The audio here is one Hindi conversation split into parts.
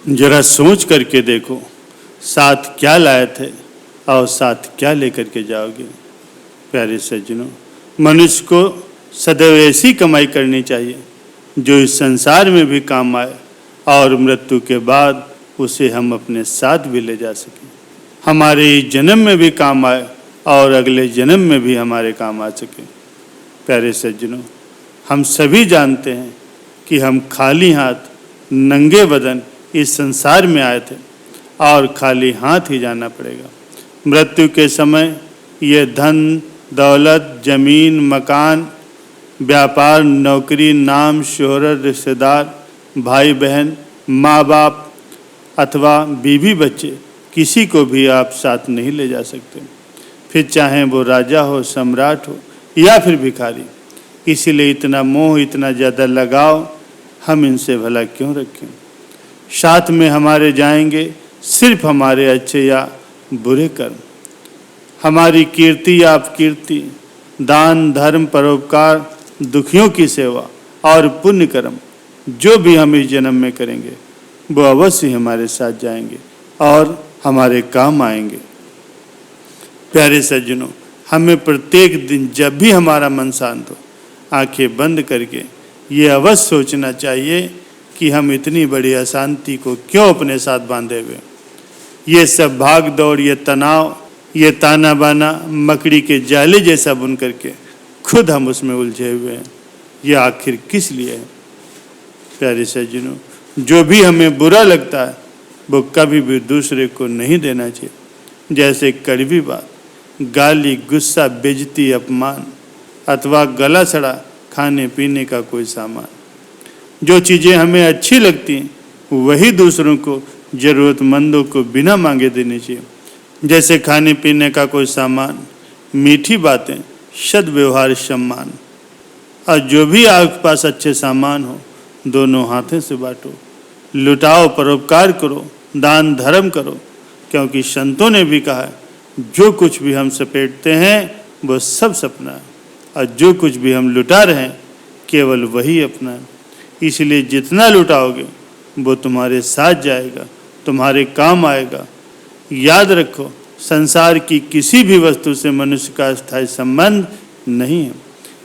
जरा सोच करके देखो, साथ क्या लाए थे और साथ क्या लेकर के जाओगे। प्यारे सज्जनों, मनुष्य को सदैव ऐसी कमाई करनी चाहिए जो इस संसार में भी काम आए और मृत्यु के बाद उसे हम अपने साथ भी ले जा सकें। हमारे इस जन्म में भी काम आए और अगले जन्म में भी हमारे काम आ सके। प्यारे सज्जनों, हम सभी जानते हैं कि हम खाली हाथ नंगे बदन इस संसार में आए थे और खाली हाथ ही जाना पड़ेगा। मृत्यु के समय ये धन दौलत, जमीन, मकान, व्यापार, नौकरी, नाम, शोहरत, रिश्तेदार, भाई बहन, माँ बाप अथवा बीवी बच्चे, किसी को भी आप साथ नहीं ले जा सकते, फिर चाहे वो राजा हो, सम्राट हो या फिर भिखारी। इसीलिए इतना मोह, इतना ज़्यादा लगाव हम इनसे भला क्यों रखें। साथ में हमारे जाएंगे सिर्फ हमारे अच्छे या बुरे कर्म, हमारी कीर्ति या अपकीर्ति, दान धर्म, परोपकार, दुखियों की सेवा और पुण्य कर्म जो भी हम इस जन्म में करेंगे वो अवश्य हमारे साथ जाएंगे और हमारे काम आएंगे। प्यारे सज्जनों, हमें प्रत्येक दिन जब भी हमारा मन शांत हो, आंखें बंद करके ये अवश्य सोचना चाहिए कि हम इतनी बड़ी अशांति को क्यों अपने साथ बांधे हुए। ये सब भाग दौड़, ये तनाव, ये ताना बाना मकड़ी के जाले जैसा बुन करके खुद हम उसमें उलझे हुए हैं। ये आखिर किस लिए है। प्यारे सज्जनों, जो भी हमें बुरा लगता है वो कभी भी दूसरे को नहीं देना चाहिए। जैसे कड़वी बात, गाली, गुस्सा, बेइज्जती, अपमान अथवा गला सड़ा खाने पीने का कोई सामान। जो चीज़ें हमें अच्छी लगती हैं वही दूसरों को, ज़रूरतमंदों को बिना मांगे देनी चाहिए। जैसे खाने पीने का कोई सामान, मीठी बातें, सद्व्यवहार, सम्मान। और जो भी आपके पास अच्छे सामान हो दोनों हाथों से बांटो, लुटाओ, परोपकार करो, दान धर्म करो, क्योंकि संतों ने भी कहा है जो कुछ भी हम सपेटते हैं वो सब सपना है और जो कुछ भी हम लुटा रहे हैं केवल वही अपना है। इसलिए जितना लुटाओगे वो तुम्हारे साथ जाएगा, तुम्हारे काम आएगा। याद रखो, संसार की किसी भी वस्तु से मनुष्य का स्थायी संबंध नहीं है।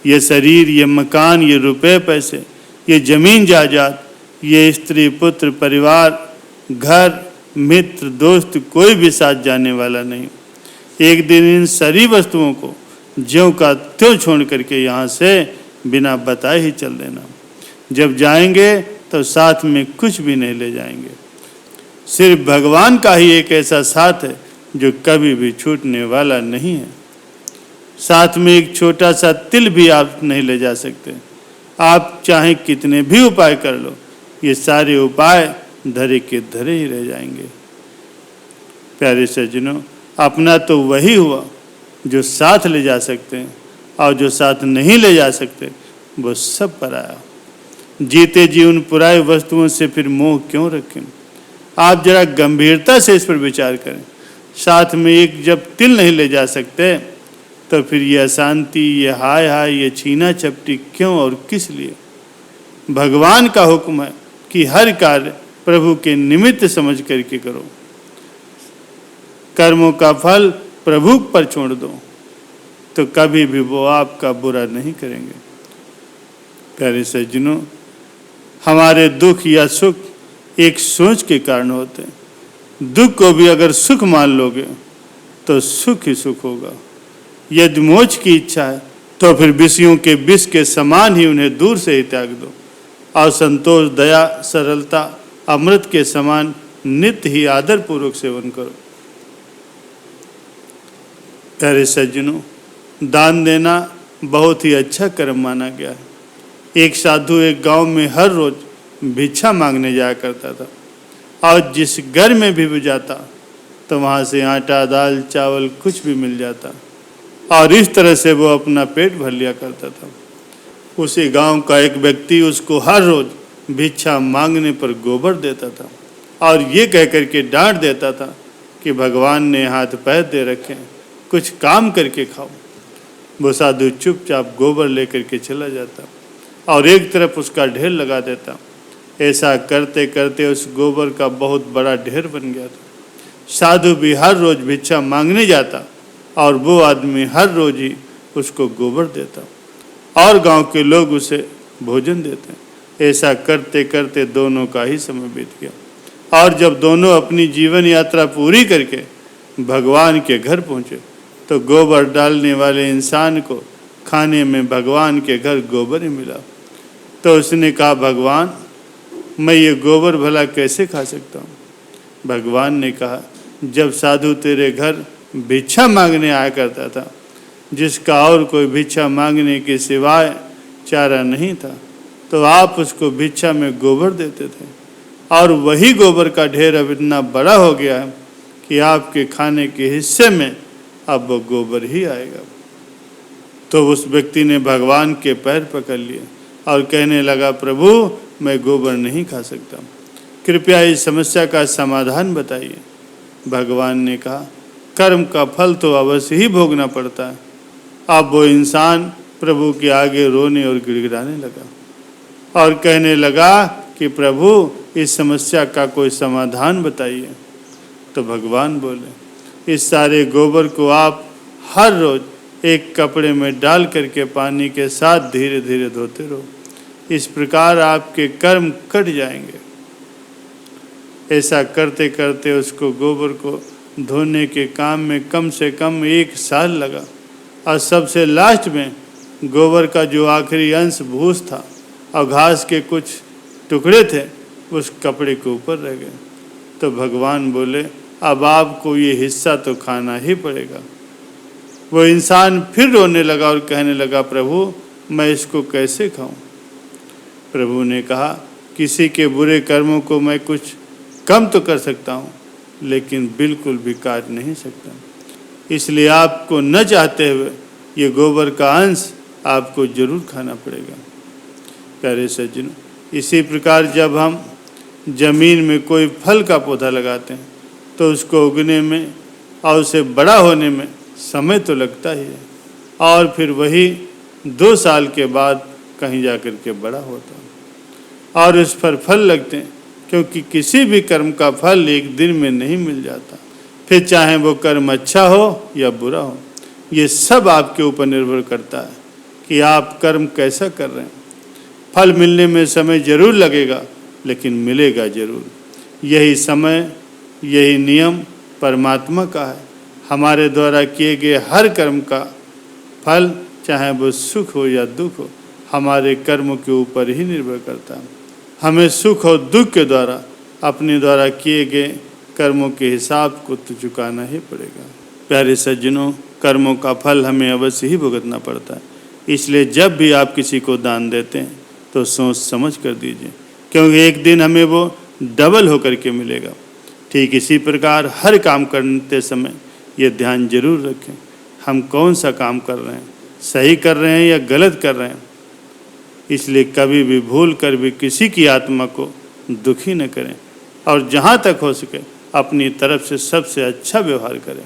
ये शरीर, ये मकान, ये रुपए पैसे, ये जमीन जायदाद, ये स्त्री पुत्र परिवार, घर, मित्र, दोस्त कोई भी साथ जाने वाला नहीं। एक दिन इन सारी वस्तुओं को ज्यों का त्यों छोड़ करके यहाँ से बिना बताए ही चल देना। जब जाएंगे तो साथ में कुछ भी नहीं ले जाएंगे। सिर्फ भगवान का ही एक ऐसा साथ है जो कभी भी छूटने वाला नहीं है। साथ में एक छोटा सा तिल भी आप नहीं ले जा सकते। आप चाहे कितने भी उपाय कर लो, ये सारे उपाय धरे के धरे ही रह जाएंगे। प्यारे सज्जनों, अपना तो वही हुआ जो साथ ले जा सकते हैं और जो साथ नहीं ले जा सकते वो सब पराया। जीते जी उन पुराई वस्तुओं से फिर मोह क्यों रखें। आप जरा गंभीरता से इस पर विचार करें। साथ में एक जब तिल नहीं ले जा सकते तो फिर ये अशांति, ये हाय हाय, ये छीना झपटी क्यों और किस लिए। भगवान का हुक्म है कि हर कार्य प्रभु के निमित्त समझ करके करो, कर्मों का फल प्रभु पर छोड़ दो तो कभी भी वो आपका बुरा नहीं करेंगे। प्यारे सज्जनों, हमारे दुख या सुख एक सोच के कारण होते हैं। दुख को भी अगर सुख मान लोगे तो सुख ही सुख होगा। यदि मोक्ष की इच्छा है तो फिर विषयों के विष के समान ही उन्हें दूर से ही त्याग दो और संतोष, दया, सरलता, अमृत के समान नित्य ही आदर पूर्वक सेवन करो। प्यारे सज्जनों, दान देना बहुत ही अच्छा कर्म माना गया है। एक साधु एक गांव में हर रोज भिक्षा मांगने जाया करता था और जिस घर में भी जाता तो वहाँ से आटा, दाल, चावल कुछ भी मिल जाता और इस तरह से वो अपना पेट भर लिया करता था। उसी गांव का एक व्यक्ति उसको हर रोज भिक्षा मांगने पर गोबर देता था और ये कह कर के डांट देता था कि भगवान ने हाथ पैर दे रखे हैं, कुछ काम करके खाओ। वो साधु चुपचाप गोबर लेकर के चला जाता और एक तरफ उसका ढेर लगा देता ऐसा करते करते उस गोबर का बहुत बड़ा ढेर बन गया था। साधु भी हर रोज भिक्षा मांगने जाता और वो आदमी हर रोज ही उसको गोबर देता और गांव के लोग उसे भोजन देते। ऐसा करते करते दोनों का ही समय बीत गया और जब दोनों अपनी जीवन यात्रा पूरी करके भगवान के घर पहुंचे तो गोबर डालने वाले इंसान को खाने में भगवान के घर गोबर ही मिला। तो उसने कहा, भगवान मैं ये गोबर भला कैसे खा सकता हूँ? भगवान ने कहा, जब साधु तेरे घर भिक्षा मांगने आया करता था, जिसका और कोई भिक्षा मांगने के सिवाय चारा नहीं था, तो आप उसको भिक्षा में गोबर देते थे और वही गोबर का ढेर अब इतना बड़ा हो गया है कि आपके खाने के हिस्से में अब वो गोबर ही आएगा। तो उस व्यक्ति ने भगवान के पैर पकड़ लिए और कहने लगा, प्रभु मैं गोबर नहीं खा सकता, कृपया इस समस्या का समाधान बताइए। भगवान ने कहा, कर्म का फल तो अवश्य ही भोगना पड़ता है। अब वो इंसान प्रभु के आगे रोने और गिड़गिड़ाने लगा और कहने लगा कि प्रभु इस समस्या का कोई समाधान बताइए। तो भगवान बोले, इस सारे गोबर को आप हर रोज एक कपड़े में डाल करके पानी के साथ धीरे धीरे धोते रहो, इस प्रकार आपके कर्म कट जाएंगे। ऐसा करते करते उसको गोबर को धोने के काम में कम से कम 1 साल लगा और सबसे लास्ट में गोबर का जो आखिरी अंश भूस था और घास के कुछ टुकड़े थे उस कपड़े के ऊपर रह गए। तो भगवान बोले, अब आपको ये हिस्सा तो खाना ही पड़ेगा। वो इंसान फिर रोने लगा और कहने लगा, प्रभु मैं इसको कैसे खाऊं? प्रभु ने कहा, किसी के बुरे कर्मों को मैं कुछ कम तो कर सकता हूँ, लेकिन बिल्कुल भी काट नहीं सकता। इसलिए आपको न चाहते हुए ये गोबर का अंश आपको जरूर खाना पड़ेगा। प्यारे सज्जनों, इसी प्रकार जब हम जमीन में कोई फल का पौधा लगाते हैं तो उसको उगने में और उसे बड़ा होने में समय तो लगता ही है और फिर वही 2 साल के बाद कहीं जा कर के बड़ा होता है और उस पर फल लगते हैं, क्योंकि किसी भी कर्म का फल एक दिन में नहीं मिल जाता। फिर चाहे वो कर्म अच्छा हो या बुरा हो, ये सब आपके ऊपर निर्भर करता है कि आप कर्म कैसा कर रहे हैं। फल मिलने में समय जरूर लगेगा, लेकिन मिलेगा जरूर। यही समय, यही नियम परमात्मा का है। हमारे द्वारा किए गए हर कर्म का फल, चाहे वो सुख हो या दुख हो, हमारे कर्मों के ऊपर ही निर्भर करता है। हमें सुख और दुख के द्वारा अपने द्वारा किए गए कर्मों के हिसाब को तो चुकाना ही पड़ेगा। प्यारे सज्जनों, कर्मों का फल हमें अवश्य ही भुगतना पड़ता है। इसलिए जब भी आप किसी को दान देते हैं तो सोच समझ कर दीजिए, क्योंकि एक दिन हमें वो डबल होकर के मिलेगा। ठीक इसी प्रकार हर काम करते समय ये ध्यान जरूर रखें, हम कौन सा काम कर रहे हैं, सही कर रहे हैं या गलत कर रहे हैं। इसलिए कभी भी भूल कर भी किसी की आत्मा को दुखी न करें और जहाँ तक हो सके अपनी तरफ से सबसे अच्छा व्यवहार करें।